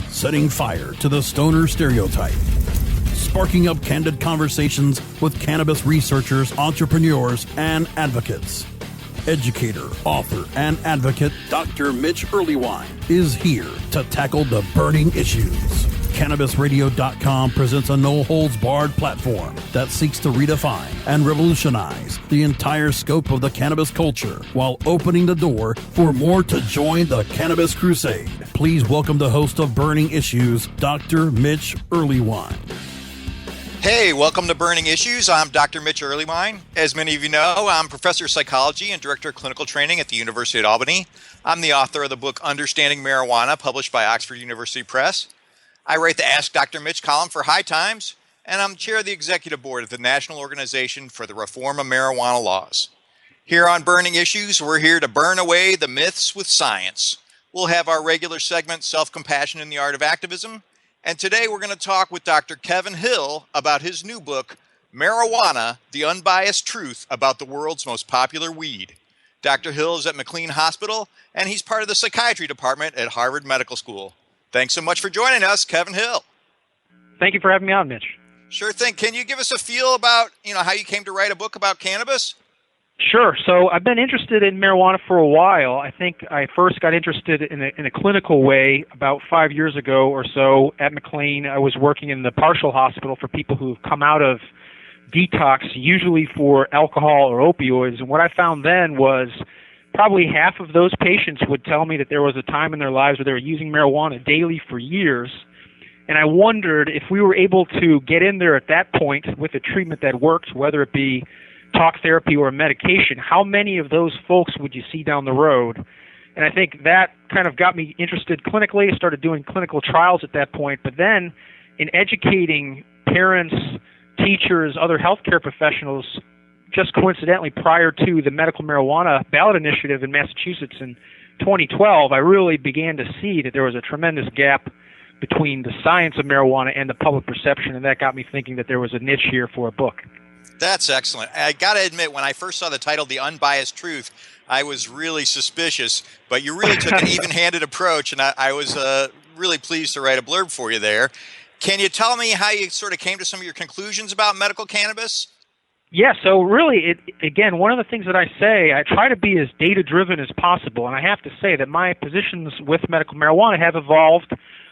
setting fire to the stoner stereotype, sparking up candid conversations with cannabis researchers, entrepreneurs, and advocates. Educator, author, and advocate Dr. Mitch Earleywine is here to tackle the burning issues. CannabisRadio.com presents a no-holds-barred platform that seeks to redefine and revolutionize the entire scope of the cannabis culture while opening the door for more to join the cannabis crusade. Please welcome the host of Burning Issues, Dr. Mitch Earleywine. Hey, welcome to Burning Issues. I'm Dr. Mitch Earleywine. As many of you know, I'm Professor of Psychology and Director of Clinical Training at the University of Albany. I'm the author of the book Understanding Marijuana, published by Oxford University Press. I write the Ask Dr. Mitch column for High Times, and I'm chair of the executive board of the National Organization for the Reform of Marijuana Laws. Here on Burning Issues, we're here to burn away the myths with science. We'll have our regular segment, Self-Compassion in the Art of Activism, and today we're going to talk with Dr. Kevin Hill about his new book, Marijuana, the Unbiased Truth About the World's Most Popular Weed. Dr. Hill is at McLean Hospital, and he's part of the psychiatry department at Harvard Medical School. Thanks so much for joining us, Kevin Hill. Thank you for having me on, Mitch. Sure thing. Can you give us a feel about, how you came to write a book about cannabis? Sure. So I've been interested in marijuana for a while. I think I first got interested in a clinical way about 5 years ago or so at McLean. I was working in the partial hospital for people who've come out of detox, usually for alcohol or opioids. And what I found then was probably half of those patients would tell me that there was a time in their lives where they were using marijuana daily for years. And I wondered if we were able to get in there at that point with a treatment that worked, whether it be talk therapy or medication, how many of those folks would you see down the road? And I think that kind of got me interested clinically. I started doing clinical trials at that point. But then in educating parents, teachers, other healthcare professionals, just coincidentally prior to the medical marijuana ballot initiative in Massachusetts in 2012, I really began to see that there was a tremendous gap between the science of marijuana and the public perception, and that got me thinking that there was a niche here for a book. That's excellent. I got to admit, when I first saw the title, The Unbiased Truth, I was really suspicious, but you really took an even-handed approach, and I was really pleased to write a blurb for you there. Can you tell me how you sort of came to some of your conclusions about medical cannabis? Yeah, so really, again, one of the things that I say, I try to be as data-driven as possible, and I have to say that my positions with medical marijuana have evolved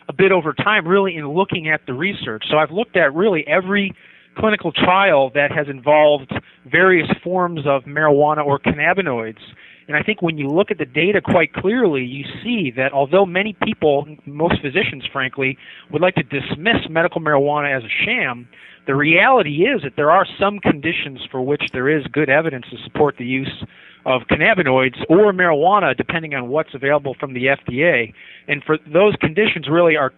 a bit over time, really in looking at the research. So I've looked at really every clinical trial that has involved various forms of marijuana or cannabinoids. And I think when you look at the data quite clearly, you see that although many people, most physicians frankly, would like to dismiss medical marijuana as a sham, the reality is that there are some conditions for which there is good evidence to support the use of cannabinoids or marijuana, depending on what's available from the FDA. And for those conditions really are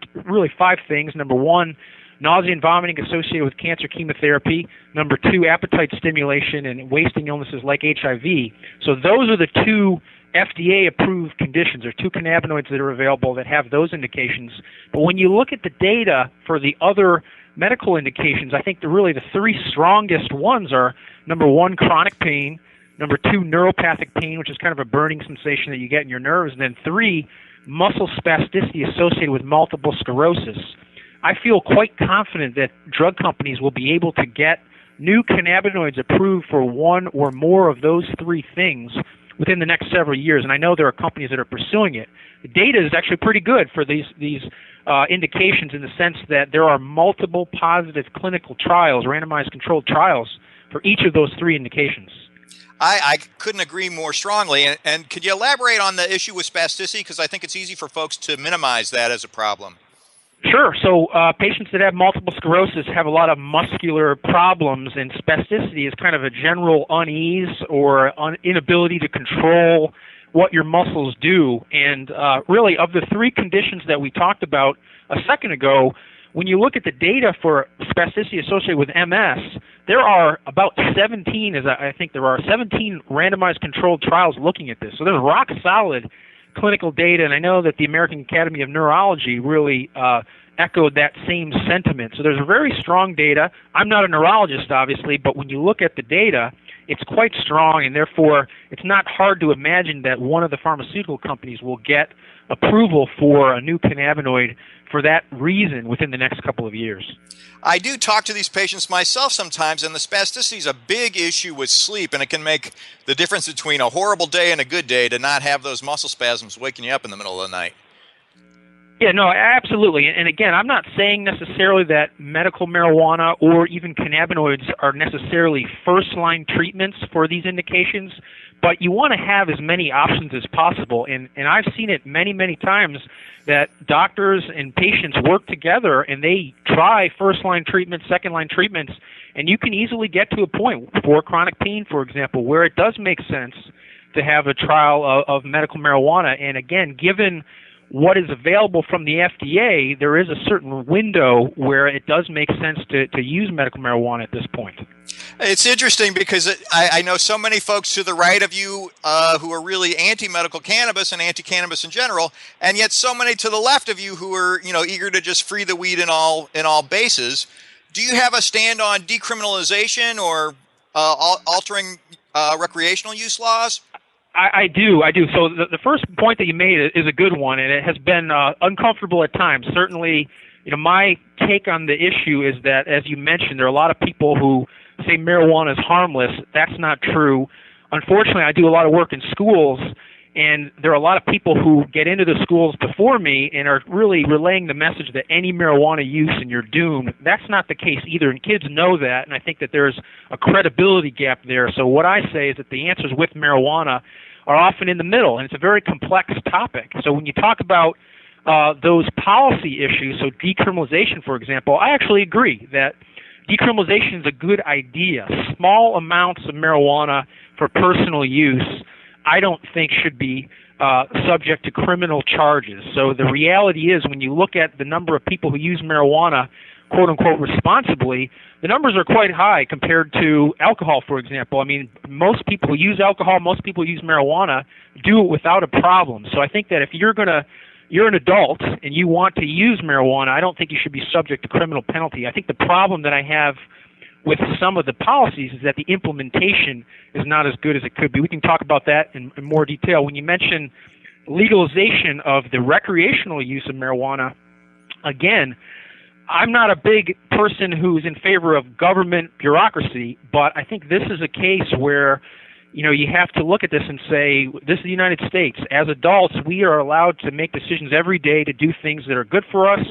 five things. Number one, nausea and vomiting associated with cancer chemotherapy. Number two, appetite stimulation and wasting illnesses like HIV. So those are the two FDA-approved conditions, or two cannabinoids that are available that have those indications. But when you look at the data for the other medical indications, I think the three strongest ones are, number one, chronic pain, number two, neuropathic pain, which is kind of a burning sensation that you get in your nerves, and then three, muscle spasticity associated with multiple sclerosis. I feel quite confident that drug companies will be able to get new cannabinoids approved for one or more of those three things within the next several years, and I know there are companies that are pursuing it. The data is actually pretty good for these indications in the sense that there are multiple positive clinical trials, randomized controlled trials, for each of those three indications. I couldn't agree more strongly. And could you elaborate on the issue with spasticity? Because I think it's easy for folks to minimize that as a problem. Sure. So patients that have multiple sclerosis have a lot of muscular problems, and spasticity is kind of a general unease or inability to control what your muscles do. And really, of the three conditions that we talked about a second ago, when you look at the data for spasticity associated with MS, there are about 17, I think there are 17 randomized controlled trials looking at this. So there's rock solid clinical data, and I know that the American Academy of Neurology really echoed that same sentiment. So there's very strong data. I'm not a neurologist, obviously, but when you look at the data, it's quite strong, and therefore it's not hard to imagine that one of the pharmaceutical companies will get approval for a new cannabinoid for that reason within the next couple of years. I do talk to these patients myself sometimes, and the spasticity is a big issue with sleep, and it can make the difference between a horrible day and a good day to not have those muscle spasms waking you up in the middle of the night. Yeah, no, absolutely. And again, I'm not saying necessarily that medical marijuana or even cannabinoids are necessarily first-line treatments for these indications, but you want to have as many options as possible. And I've seen it many, many times that doctors and patients work together and they try first-line treatments, second-line treatments, and you can easily get to a point for chronic pain, for example, where it does make sense to have a trial of medical marijuana. And again, given what is available from the FDA, there is a certain window where it does make sense to use medical marijuana at this point. It's interesting because I know so many folks to the right of you who are really anti-medical cannabis and anti-cannabis in general, and yet so many to the left of you who are, eager to just free the weed in all bases. Do you have a stand on decriminalization or altering recreational use laws? I do. So the first point that you made is a good one, and it has been uncomfortable at times. Certainly, my take on the issue is that, as you mentioned, there are a lot of people who say marijuana is harmless. That's not true. Unfortunately, I do a lot of work in schools, and there are a lot of people who get into the schools before me and are really relaying the message that any marijuana use and you're doomed. That's not the case either, and kids know that, and I think that there's a credibility gap there. So what I say is that the answers with marijuana are often in the middle, and it's a very complex topic. So when you talk about those policy issues, so decriminalization, for example, I actually agree that decriminalization is a good idea. Small amounts of marijuana for personal use I don't think should be subject to criminal charges. So the reality is, when you look at the number of people who use marijuana, quote-unquote, responsibly, the numbers are quite high compared to alcohol, for example. I mean, most people who use alcohol, most people who use marijuana do it without a problem. So I think that if you're an adult and you want to use marijuana, I don't think you should be subject to criminal penalty. I think the problem that I have with some of the policies is that the implementation is not as good as it could be. We can talk about that in more detail. When you mention legalization of the recreational use of marijuana, again, I'm not a big person who's in favor of government bureaucracy, but I think this is a case where you have to look at this and say, this is the United States. As adults, we are allowed to make decisions every day to do things that are good for us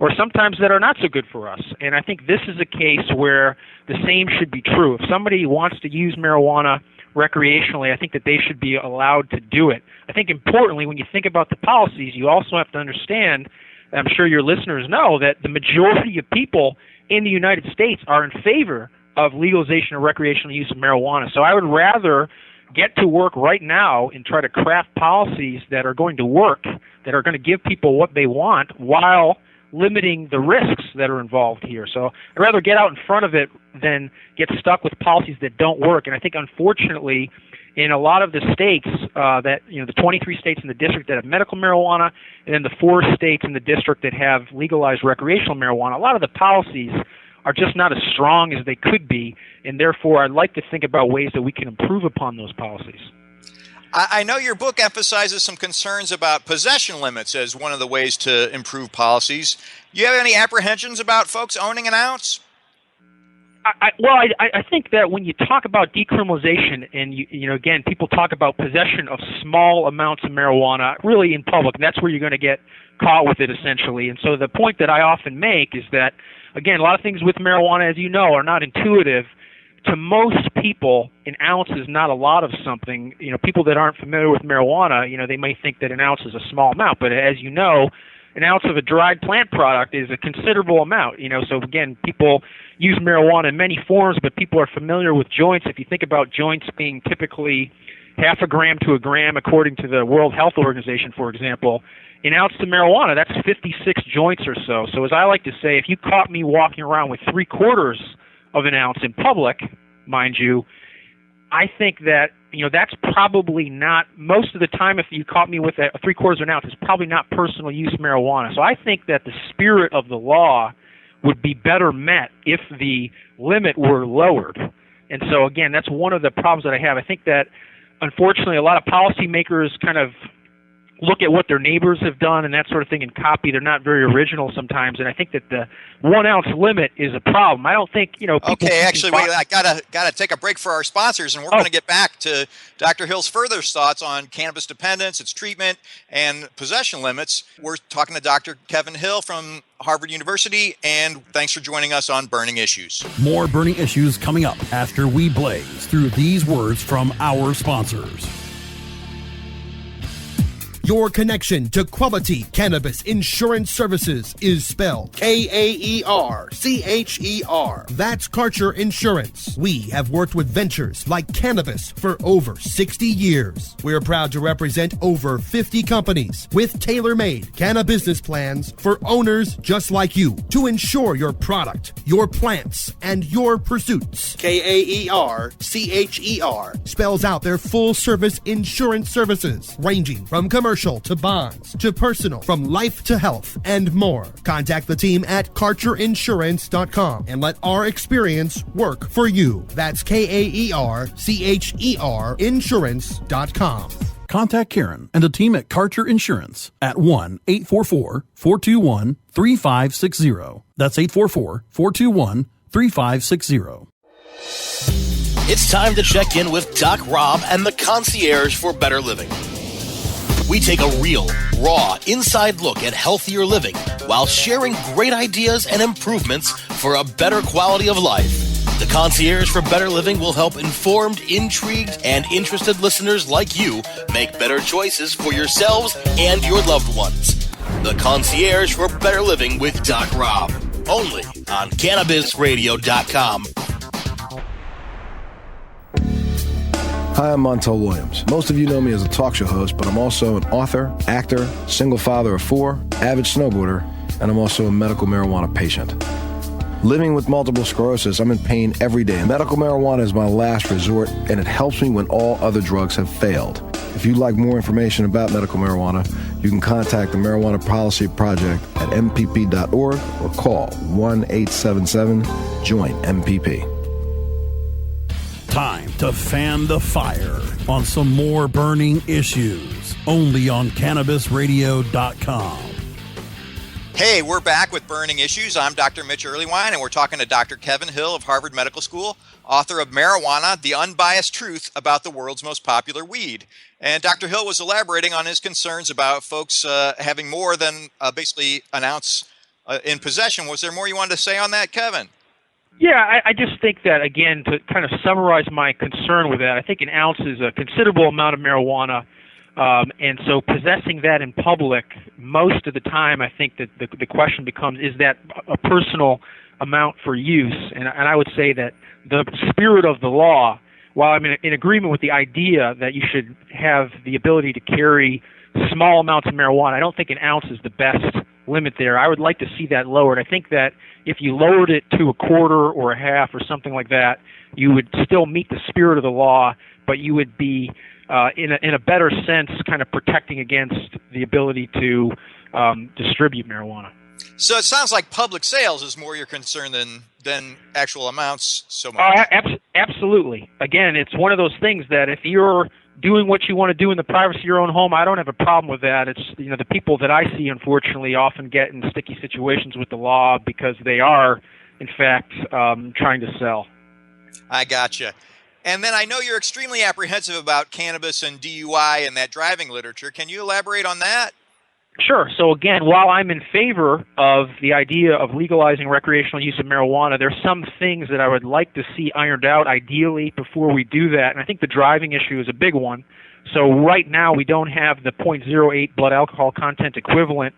or sometimes that are not so good for us. And I think this is a case where the same should be true. If somebody wants to use marijuana recreationally, I think that they should be allowed to do it. I think importantly, when you think about the policies, you also have to understand, I'm sure your listeners know, that the majority of people in the United States are in favor of legalization of recreational use of marijuana. So I would rather get to work right now and try to craft policies that are going to work, that are going to give people what they want while limiting the risks that are involved here. So I'd rather get out in front of it than get stuck with policies that don't work. And I think, unfortunately, in a lot of the states the 23 states in the district that have medical marijuana, and then the 4 states in the district that have legalized recreational marijuana, a lot of the policies are just not as strong as they could be, and therefore I'd like to think about ways that we can improve upon those policies. I know your book emphasizes some concerns about possession limits as one of the ways to improve policies. Do you have any apprehensions about folks owning an ounce? I think that when you talk about decriminalization and, again, people talk about possession of small amounts of marijuana really in public, and that's where you're going to get caught with it essentially. And so the point that I often make is that, again, a lot of things with marijuana, as you know, are not intuitive. To most people, an ounce is not a lot of something. People that aren't familiar with marijuana, they may think that an ounce is a small amount, but as you know, an ounce of a dried plant product is a considerable amount. So again, people use marijuana in many forms, but people are familiar with joints. If you think about joints being typically half a gram to a gram, according to the World Health Organization, for example, an ounce of marijuana, that's 56 joints or so. So as I like to say, if you caught me walking around with 3/4 of an ounce in public, mind you, I think that, that's probably not, most of the time if you caught me with a 3/4 of an ounce, it's probably not personal use marijuana. So I think that the spirit of the law would be better met if the limit were lowered. And so again, that's one of the problems that I have. I think that, unfortunately, a lot of policymakers kind of look at what their neighbors have done and that sort of thing and copy. They're not very original sometimes, and I think that the 1 ounce limit is a problem. I don't think, people... Okay, actually, I gotta take a break for our sponsors, and we're going to get back to Dr. Hill's further thoughts on cannabis dependence, its treatment, and possession limits. We're talking to Dr. Kevin Hill from Harvard University, and thanks for joining us on Burning Issues. More Burning Issues coming up after we blaze through these words from our sponsors. Your connection to quality cannabis insurance services is spelled Kaercher. That's Karcher Insurance. We have worked with ventures like Cannabis for over 60 years. We're proud to represent over 50 companies with tailor-made cannabis plans for owners just like you to insure your product, your plants, and your pursuits. Kaercher spells out their full-service insurance services ranging from commercial to bonds, to personal, from life to health, and more. Contact the team at CarcherInsurance.com and let our experience work for you. That's Kaercher Insurance.com. Contact Karen and the team at Karcher Insurance at 1-844-421-3560. That's 844-421-3560. It's time to check in with Doc Rob and the concierge for better living. We take a real, raw, inside look at healthier living while sharing great ideas and improvements for a better quality of life. The Concierge for Better Living will help informed, intrigued, and interested listeners like you make better choices for yourselves and your loved ones. The Concierge for Better Living with Doc Rob. Only on CannabisRadio.com. Hi, I'm Montel Williams. Most of you know me as a talk show host, but I'm also an author, actor, single father of 4, avid snowboarder, and I'm also a medical marijuana patient. Living with multiple sclerosis, I'm in pain every day. Medical marijuana is my last resort, and it helps me when all other drugs have failed. If you'd like more information about medical marijuana, you can contact the Marijuana Policy Project at mpp.org or call 1-877-JOIN-MPP. Time to fan the fire on some more burning issues, only on CannabisRadio.com. Hey, we're back with Burning Issues. I'm Dr. Mitch Earleywine, and we're talking to Dr. Kevin Hill of Harvard Medical School, author of Marijuana, The Unbiased Truth About the World's Most Popular Weed. And Dr. Hill was elaborating on his concerns about folks having more than basically an ounce in possession. Was there more you wanted to say on that, Kevin? Yeah, I just think that, again, to kind of summarize my concern with that, I think an ounce is a considerable amount of marijuana, and so possessing that in public, most of the time, I think that the question becomes, is that a personal amount for use? And I would say that the spirit of the law, while I'm in agreement with the idea that you should have the ability to carry small amounts of marijuana, I don't think an ounce is the best limit there. I would like to see that lowered. I think that if you lowered it to a quarter or a half or something like that, you would still meet the spirit of the law, but you would be, in a better sense, kind of protecting against the ability to distribute marijuana. So it sounds like public sales is more your concern than actual amounts so much. Absolutely. Again, it's one of those things that if you're doing what you want to do in the privacy of your own home, I don't have a problem with that. It's, the people that I see, unfortunately, often get in sticky situations with the law because they are, in fact, trying to sell. I gotcha. And then I know you're extremely apprehensive about cannabis and DUI and that driving literature. Can you elaborate on that? Sure. So again, while I'm in favor of the idea of legalizing recreational use of marijuana, there's some things that I would like to see ironed out ideally before we do that. And I think the driving issue is a big one. So right now we don't have the 0.08 blood alcohol content equivalent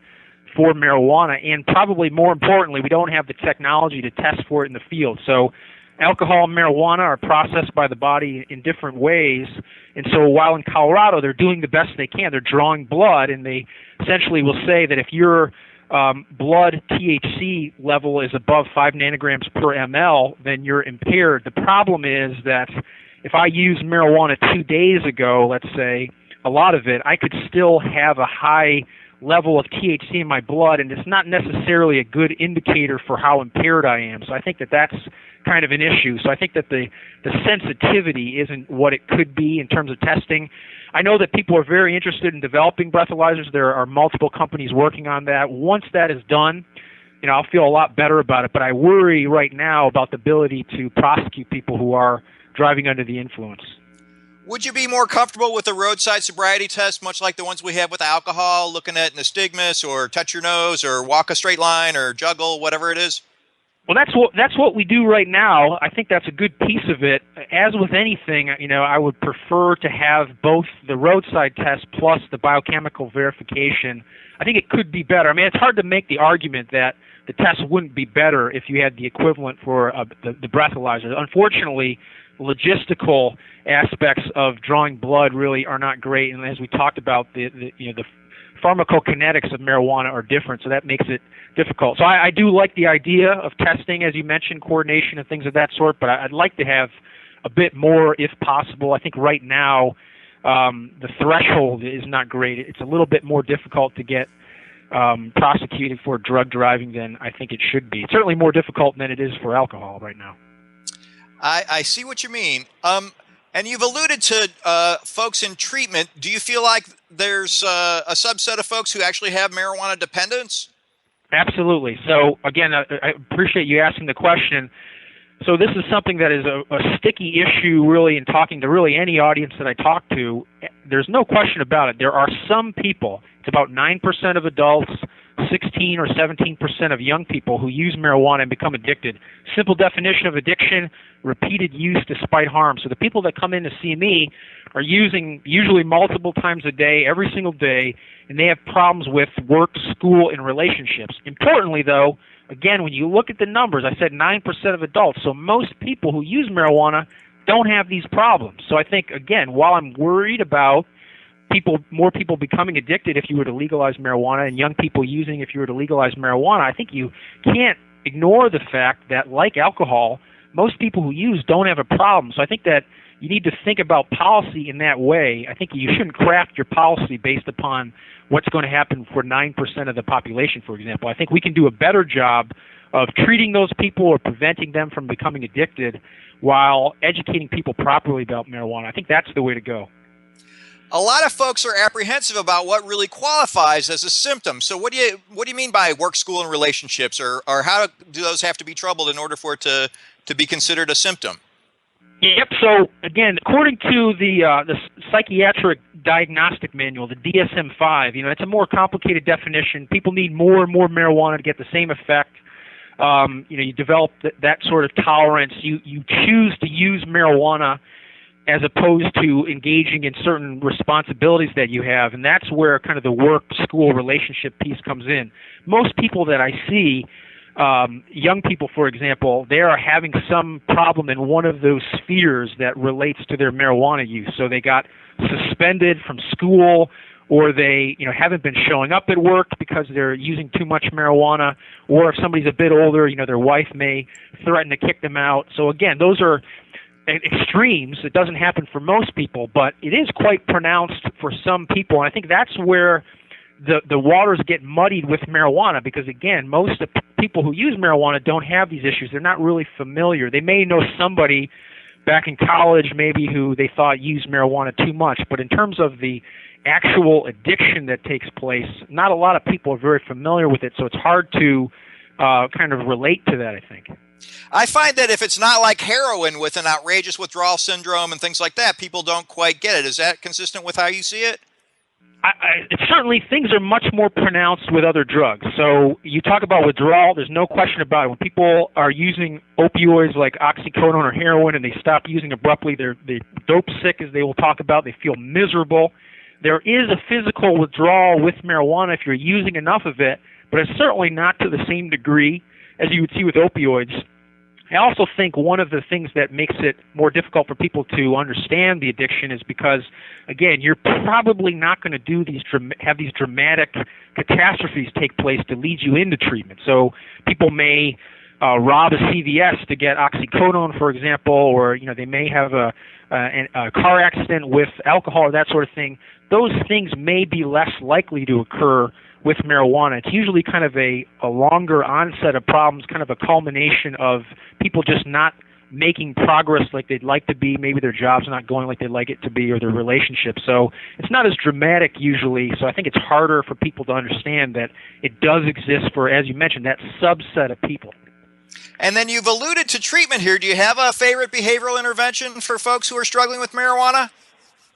for marijuana, and probably more importantly, we don't have the technology to test for it in the field. So alcohol and marijuana are processed by the body in different ways. And so while in Colorado they're doing the best they can, they're drawing blood, and they essentially will say that if your blood THC level is above 5 nanograms per ml, then you're impaired. The problem is that if I use marijuana 2 days ago, let's say, a lot of it, I could still have a high level of THC in my blood, and it's not necessarily a good indicator for how impaired I am. So I think that that's kind of an issue. So I think that the sensitivity isn't what it could be in terms of testing. I know that people are very interested in developing breathalyzers. There are multiple companies working on that. Once that is done, I'll feel a lot better about it. But I worry right now about the ability to prosecute people who are driving under the influence. Would you be more comfortable with a roadside sobriety test, much like the ones we have with alcohol, looking at nystagmus or touch your nose or walk a straight line or juggle, whatever it is? Well, that's what we do right now. I think that's a good piece of it. As with anything, I would prefer to have both the roadside test plus the biochemical verification. I think it could be better. I mean, it's hard to make the argument that the test wouldn't be better if you had the equivalent for the breathalyzer. Unfortunately, logistical aspects of drawing blood really are not great, and as we talked about, the pharmacokinetics of marijuana are different, so that makes it difficult. So I do like the idea of testing, as you mentioned, coordination and things of that sort, but I'd like to have a bit more if possible. I think right now the threshold is not great. It's a little bit more difficult to get prosecuted for drug driving than I think it should be. It's certainly more difficult than it is for alcohol right now. I see what you mean. And you've alluded to folks in treatment. Do you feel like there's a subset of folks who actually have marijuana dependence? Absolutely. So, again, I appreciate you asking the question. So this is something that is a sticky issue, really, in talking to really any audience that I talk to. There's no question about it. There are some people, it's about 9% of adults, 16 or 17% of young people who use marijuana and become addicted. Simple definition of addiction, repeated use despite harm. So the people that come in to see me are using usually multiple times a day, every single day, and they have problems with work, school, and relationships. Importantly, though, again, when you look at the numbers, I said 9% of adults, so most people who use marijuana don't have these problems. So I think, again, while I'm worried about more people becoming addicted if you were to legalize marijuana and young people using if you were to legalize marijuana, I think you can't ignore the fact that, like alcohol, most people who use don't have a problem. So I think that you need to think about policy in that way. I think you shouldn't craft your policy based upon what's going to happen for 9% of the population, for example. I think we can do a better job of treating those people or preventing them from becoming addicted while educating people properly about marijuana. I think that's the way to go. A lot of folks are apprehensive about what really qualifies as a symptom. So what do you mean by work, school, and relationships, or how do those have to be troubled in order for it to be considered a symptom? Yep. So again, according to the psychiatric diagnostic manual, the DSM-5, it's a more complicated definition. People need more and more marijuana to get the same effect. You develop that sort of tolerance. You choose to use marijuana as opposed to engaging in certain responsibilities that you have, and that's where kind of the work-school relationship piece comes in. Most people that I see, young people, for example, they are having some problem in one of those spheres that relates to their marijuana use. So they got suspended from school, or they haven't been showing up at work because they're using too much marijuana, or if somebody's a bit older, their wife may threaten to kick them out. So again, those are extremes. It doesn't happen for most people, but it is quite pronounced for some people. And I think that's where the waters get muddied with marijuana, because again, most of the people who use marijuana don't have these issues. They're not really familiar. They may know somebody back in college maybe who they thought used marijuana too much, but in terms of the actual addiction that takes place, not a lot of people are very familiar with it, so it's hard to kind of relate to that, I think. I find that if it's not like heroin with an outrageous withdrawal syndrome and things like that, people don't quite get it. Is that consistent with how you see it? Certainly, things are much more pronounced with other drugs. So you talk about withdrawal, there's no question about it. When people are using opioids like oxycodone or heroin and they stop using abruptly, they're dope sick, as they will talk about. They feel miserable. There is a physical withdrawal with marijuana if you're using enough of it, but it's certainly not to the same degree as you would see with opioids. I also think one of the things that makes it more difficult for people to understand the addiction is because, again, you're probably not going to have these dramatic catastrophes take place to lead you into treatment. So people may rob a CVS to get oxycodone, for example, or they may have a car accident with alcohol or that sort of thing. Those things may be less likely to occur with marijuana. It's usually kind of a longer onset of problems, kind of a culmination of people just not making progress like they'd like to be. Maybe their job's not going like they'd like it to be, or their relationship. So it's not as dramatic usually. So I think it's harder for people to understand that it does exist for, as you mentioned, that subset of people. And then you've alluded to treatment here. Do you have a favorite behavioral intervention for folks who are struggling with marijuana?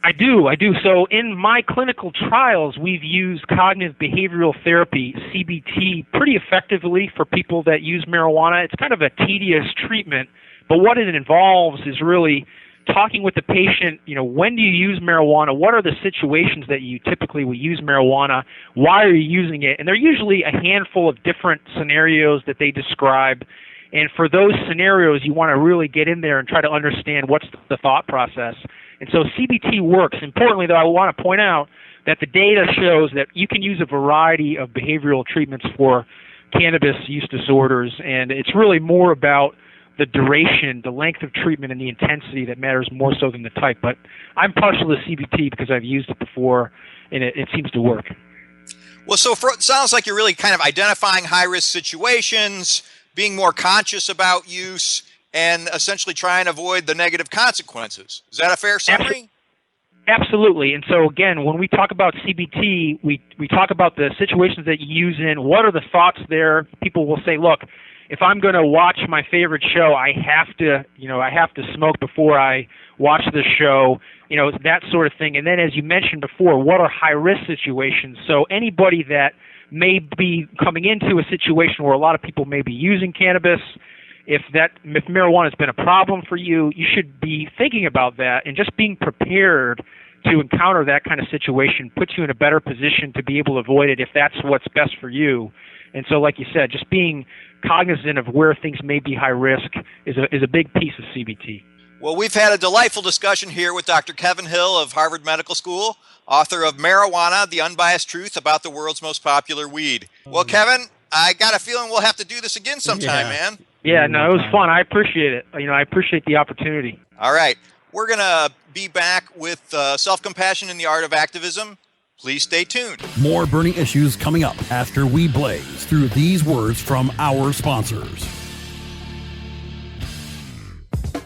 I do. So in my clinical trials, we've used cognitive behavioral therapy, CBT, pretty effectively for people that use marijuana. It's kind of a tedious treatment, but what it involves is really talking with the patient, when do you use marijuana? What are the situations that you typically will use marijuana? Why are you using it? And they're usually a handful of different scenarios that they describe. And for those scenarios, you want to really get in there and try to understand what's the thought process. And so CBT works. Importantly, though, I want to point out that the data shows that you can use a variety of behavioral treatments for cannabis use disorders, and it's really more about the duration, the length of treatment, and the intensity that matters more so than the type. But I'm partial to CBT because I've used it before, and it seems to work. Well, so it sounds like you're really kind of identifying high-risk situations, being more conscious about use, and essentially try and avoid the negative consequences. Is that a fair summary? Absolutely. And so, again, when we talk about CBT, we talk about the situations that you use in. What are the thoughts there? People will say, look, if I'm going to watch my favorite show, I have to smoke before I watch the show, that sort of thing. And then, as you mentioned before, what are high-risk situations? So anybody that may be coming into a situation where a lot of people may be using cannabis, if marijuana has been a problem for you, you should be thinking about that, and just being prepared to encounter that kind of situation puts you in a better position to be able to avoid it if that's what's best for you. And so, like you said, just being cognizant of where things may be high risk is a big piece of CBT. Well, we've had a delightful discussion here with Dr. Kevin Hill of Harvard Medical School, author of Marijuana, The Unbiased Truth About the World's Most Popular Weed. Well, Kevin, I got a feeling we'll have to do this again sometime, man. Yeah, no, it was fun. I appreciate it. I appreciate the opportunity. All right. We're going to be back with Self-Compassion in the Art of Activism. Please stay tuned. More burning issues coming up after we blaze through these words from our sponsors.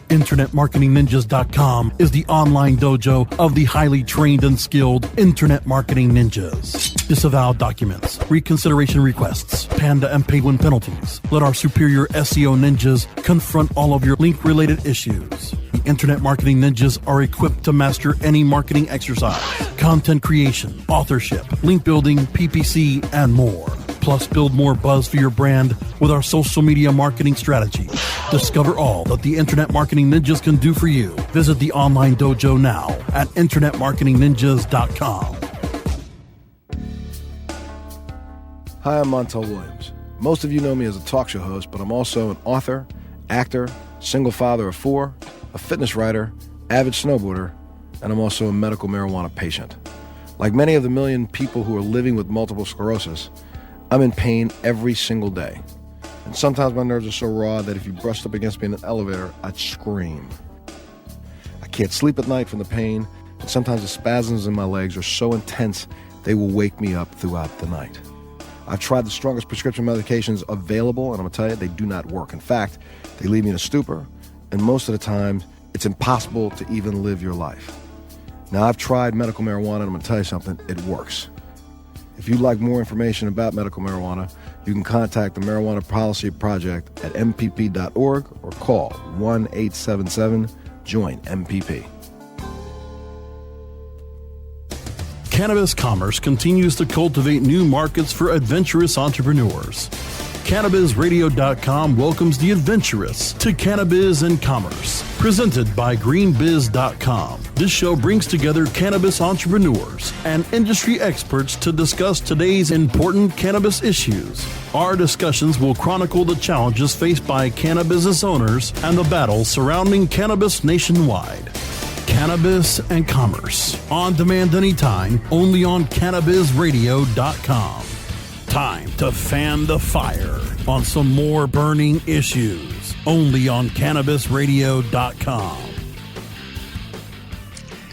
InternetMarketingNinjas.com is the online dojo of the highly trained and skilled Internet Marketing Ninjas. Disavow documents, reconsideration requests, panda and penguin penalties. Let our superior SEO ninjas confront all of your link-related issues. The Internet Marketing Ninjas are equipped to master any marketing exercise, content creation, authorship, link building, PPC, and more. Plus, build more buzz for your brand with our social media marketing strategy. Discover all that the Internet Marketing Ninjas can do for you. Visit the online dojo now at InternetMarketingNinjas.com. Hi, I'm Montel Williams. Most of you know me as a talk show host, but I'm also an author, actor, single father of 4, a fitness writer, avid snowboarder, and I'm also a medical marijuana patient. Like many of the million people who are living with multiple sclerosis, I'm in pain every single day. And sometimes my nerves are so raw that if you brushed up against me in an elevator, I'd scream. I can't sleep at night from the pain, and sometimes the spasms in my legs are so intense they will wake me up throughout the night. I've tried the strongest prescription medications available, and I'm going to tell you, they do not work. In fact, they leave me in a stupor, and most of the time, it's impossible to even live your life. Now, I've tried medical marijuana, and I'm going to tell you something, it works. If you'd like more information about medical marijuana, you can contact the Marijuana Policy Project at mpp.org or call 1-877-JOIN-MPP. Cannabis commerce continues to cultivate new markets for adventurous entrepreneurs. CannabisRadio.com welcomes the adventurous to Cannabis and Commerce. Presented by GreenBiz.com. This show brings together cannabis entrepreneurs and industry experts to discuss today's important cannabis issues. Our discussions will chronicle the challenges faced by cannabis owners and the battle surrounding cannabis nationwide. Cannabis and Commerce. On demand anytime, only on CannabisRadio.com. Time to fan the fire on some more burning issues, only on CannabisRadio.com.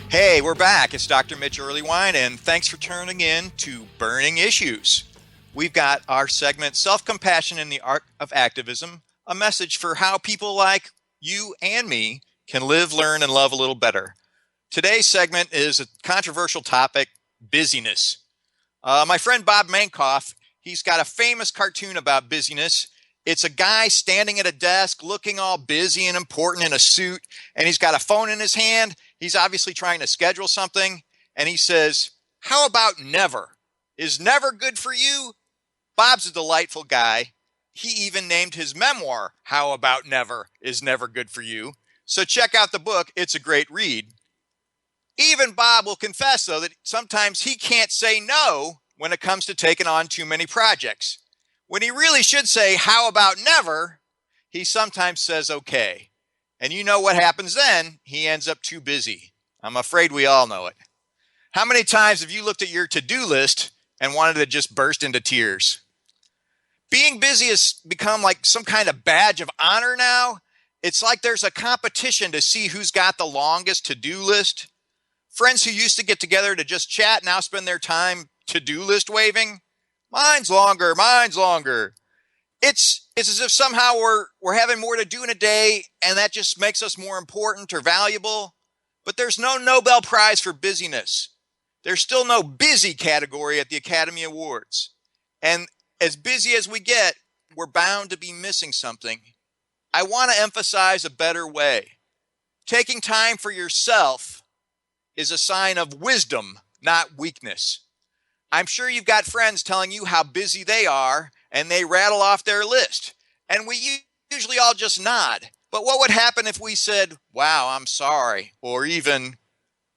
Hey, we're back. It's Dr. Mitch Earleywine, and thanks for tuning in to Burning Issues. we've got our segment, Self-Compassion in the Art of Activism, a message for how people like you and me can live, learn, and love a little better. Today's segment is a controversial topic, busyness. My friend Bob Mankoff, he's got a famous cartoon about busyness. It's a guy standing at a desk looking all busy and important in a suit, and he's got a phone in his hand. He's obviously trying to schedule something, and he says, "How about never? Is never good for you?" Bob's a delightful guy. He even named his memoir, How About Never Is Never Good for You. So check out the book. It's a great read. Even Bob will confess, though, that sometimes he can't say no when it comes to taking on too many projects. When he really should say, how about never, he sometimes says okay. And you know what happens then? He ends up too busy. I'm afraid we all know it. How many times have you looked at your to-do list and wanted to just burst into tears? Being busy has become like some kind of badge of honor now. It's like there's a competition to see who's got the longest to-do list. Friends who used to get together to just chat now spend their time to-do list waving. Mine's longer, mine's longer. It's as if somehow we're having more to do in a day and that just makes us more important or valuable. But there's no Nobel Prize for busyness. There's still no busy category at the Academy Awards. And as busy as we get, we're bound to be missing something. I want to emphasize a better way. Taking time for yourself is a sign of wisdom, not weakness. I'm sure you've got friends telling you how busy they are, and they rattle off their list. And we usually all just nod. But what would happen if we said, wow, I'm sorry, or even,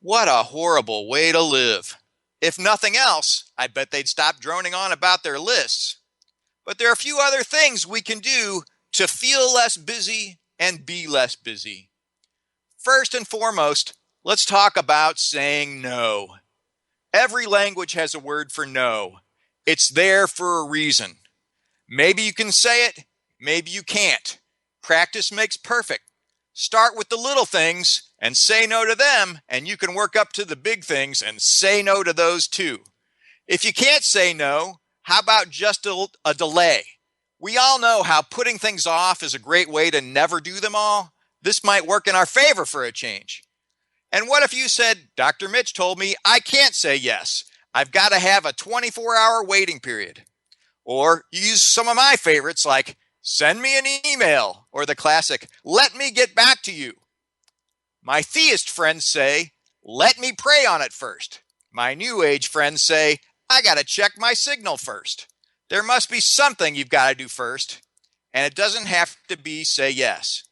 what a horrible way to live? If nothing else, I bet they'd stop droning on about their lists. But there are a few other things we can do to feel less busy and be less busy. First and foremost, let's talk about saying no. Every language has a word for no. It's there for a reason. Maybe you can say it, maybe you can't. Practice makes perfect. Start with the little things and say no to them, and you can work up to the big things and say no to those too. If you can't say no, how about just a delay? We all know how putting things off is a great way to never do them all. This might work in our favor for a change. And what if you said, Dr. Mitch told me I can't say yes. I've got to have a 24-hour waiting period. Or you use some of my favorites like, send me an email, or the classic, let me get back to you. My theist friends say, let me pray on it first. My New Age friends say, I got to check my signal first. There must be something you've got to do first, and it doesn't have to be say yes.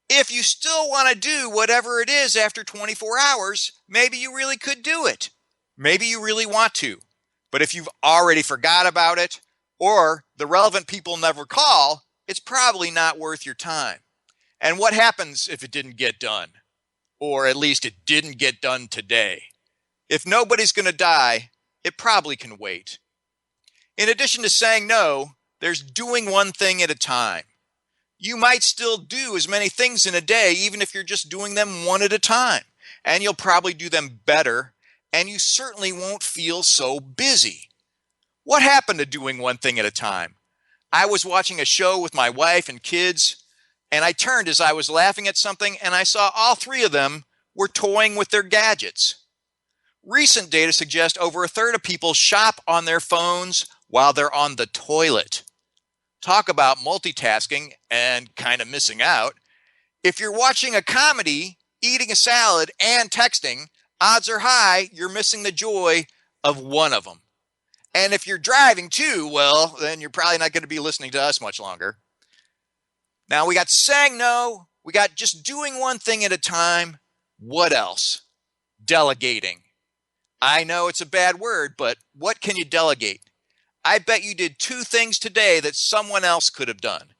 If you still want to do whatever it is after 24 hours, maybe you really could do it. Maybe you really want to. But if you've already forgot about it, or the relevant people never call, it's probably not worth your time. And what happens if it didn't get done? Or at least it didn't get done today? If nobody's going to die, it probably can wait. In addition to saying no, there's doing one thing at a time. You might still do as many things in a day, even if you're just doing them one at a time. And you'll probably do them better, and you certainly won't feel so busy. What happened to doing one thing at a time? I was watching a show with my wife and kids, and I turned as I was laughing at something, and I saw all three of them were toying with their gadgets. Recent data suggests over a third of people shop on their phones while they're on the toilet. Talk about multitasking and kind of missing out. If you're watching a comedy, eating a salad, and texting, odds are high you're missing the joy of one of them. And if you're driving too, well, then you're probably not going to be listening to us much longer. Now, we got saying no. We got just doing one thing at a time. What else? Delegating. I know it's a bad word, but what can you delegate? I bet you did 2 things today that someone else could have done.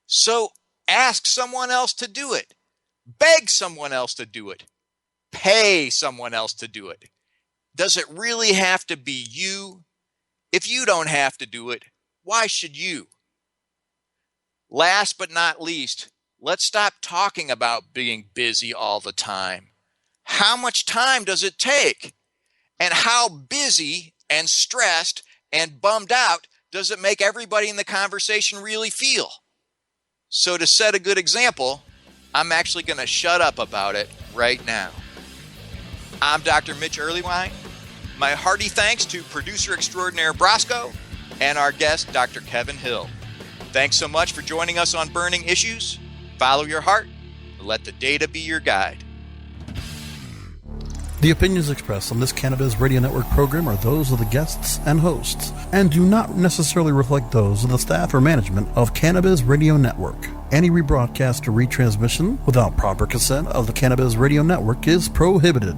So ask someone else to do it. Beg someone else to do it. Pay someone else to do it. Does it really have to be you? If you don't have to do it, why should you? Last but not least, let's stop talking about being busy all the time. How much time does it take? And how busy and stressed And bummed out doesn't make everybody in the conversation really feel. So to set a good example, I'm actually going to shut up about it right now. I'm Dr. Mitch Earleywine. My hearty thanks to producer extraordinaire Brosco and our guest, Dr. Kevin Hill. Thanks so much for joining us on Burning Issues. Follow your heart and let the data be your guide. The opinions expressed on this Cannabis Radio Network program are those of the guests and hosts and do not necessarily reflect those of the staff or management of Cannabis Radio Network. Any rebroadcast or retransmission without proper consent of the Cannabis Radio Network is prohibited.